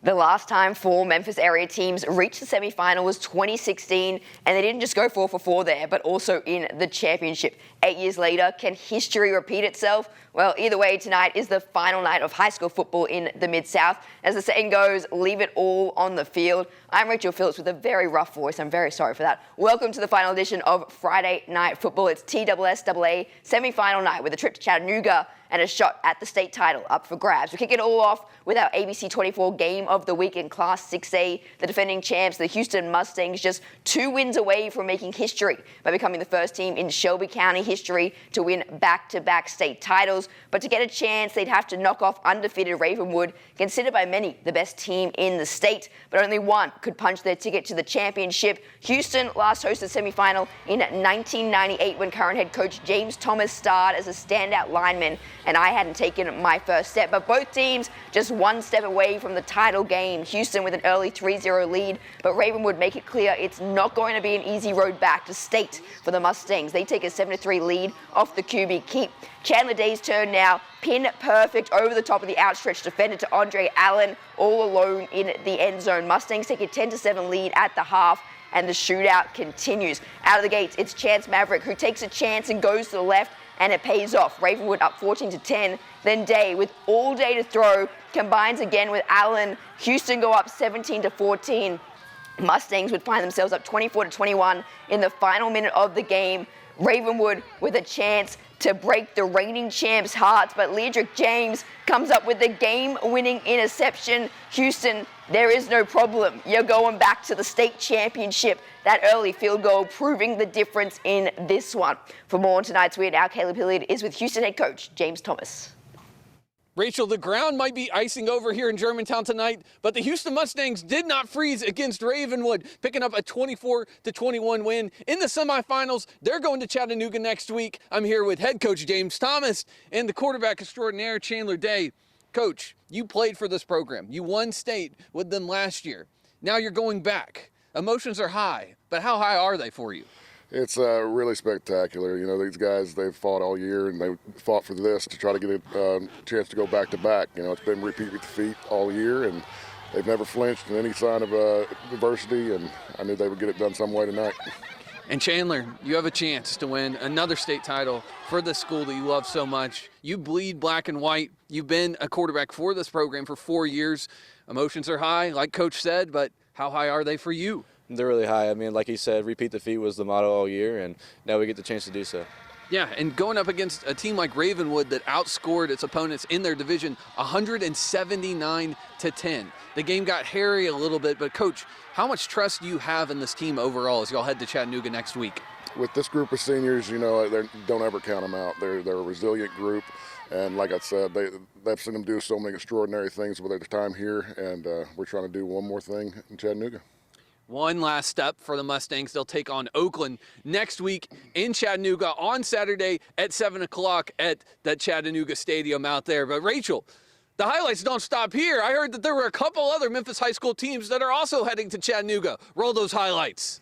The last time 4 Memphis area teams reached the semifinal was 2016, and they didn't just go 4 for 4 there, but also in the championship. 8 years later, can history repeat itself? Well, either way, tonight is the final night of high school football in the Mid-South. As the saying goes, leave it all on the field. I'm Rachel Phillips with a very rough voice. I'm very sorry for that. Welcome to the final edition of Friday Night Football. It's TSSAA Semifinal night with a trip to Chattanooga and a shot at the state title up for grabs. We kick it all off with our ABC 24 game of the week in Class 6A. The defending champs, the Houston Mustangs, just 2 wins away from making history by becoming the first team in Shelby County history to win back-to-back state titles. But to get a chance, they'd have to knock off undefeated Ravenwood, considered by many the best team in the state. But only one could punch their ticket to the championship. Houston last hosted the semifinal in 1998 when current head coach James Thomas starred as a standout lineman, and I hadn't taken my first step. But both teams just 1 step away from the title game. Houston with an early 3-0 lead, but Ravenwood make it clear it's not going to be an easy road back to state for the Mustangs. They take a 7-3 lead off the QB keep. Chandler Day's turn now, pin perfect over the top of the outstretched defender to Andre Allen, all alone in the end zone. Mustangs take a 10-7 lead at the half, and the shootout continues. Out of the gates, it's Chance Maverick who takes a chance and goes to the left, and it pays off. Ravenwood up 14-10. Then Day, with all day to throw, combines again with Allen. Houston go up 17-14. Mustangs would find themselves up 24-21 in the final minute of the game. Ravenwood with a chance to break the reigning champs' hearts, but Leodrick James comes up with the game-winning interception. Houston, there is no problem. You're going back to the state championship. That early field goal proving the difference in this one. For more on tonight's Weird Out, Caleb Hilliard is with Houston head coach James Thomas. Rachel, the ground might be icing over here in Germantown tonight, but the Houston Mustangs did not freeze against Ravenwood, picking up a 24-21 win. In the semifinals, they're going to Chattanooga next week. I'm here with head coach James Thomas and the quarterback extraordinaire Chandler Day. Coach, you played for this program. You won state with them last year. Now you're going back. Emotions are high, but how high are they for you? It's really spectacular. You know, these guys, they've fought all year, and they fought for this to try to get a chance to go back-to-back. You know, it's been repeat defeat all year, and they've never flinched in any sign of adversity, and I knew they would get it done some way tonight. And Chandler, you have a chance to win another state title for the school that you love so much. You bleed black and white. You've been a quarterback for this program for 4 years. Emotions are high, like Coach said, but how high are they for you? They're really high. I mean, like he said, repeat defeat was the motto all year, and now we get the chance to do so. Yeah, and going up against a team like Ravenwood that outscored its opponents in their division 179-10. The game got hairy a little bit, but Coach, how much trust do you have in this team overall as y'all head to Chattanooga next week? With this group of seniors, you know, don't ever count them out. They're a resilient group, and like I said, they've seen them do so many extraordinary things with their time here, and we're trying to do one more thing in Chattanooga. One last step for the Mustangs. They'll take on Oakland next week in Chattanooga on Saturday at 7 o'clock at the Chattanooga Stadium out there. But Rachel, the highlights don't stop here. I heard that there were a couple other Memphis high school teams that are also heading to Chattanooga. Roll those highlights.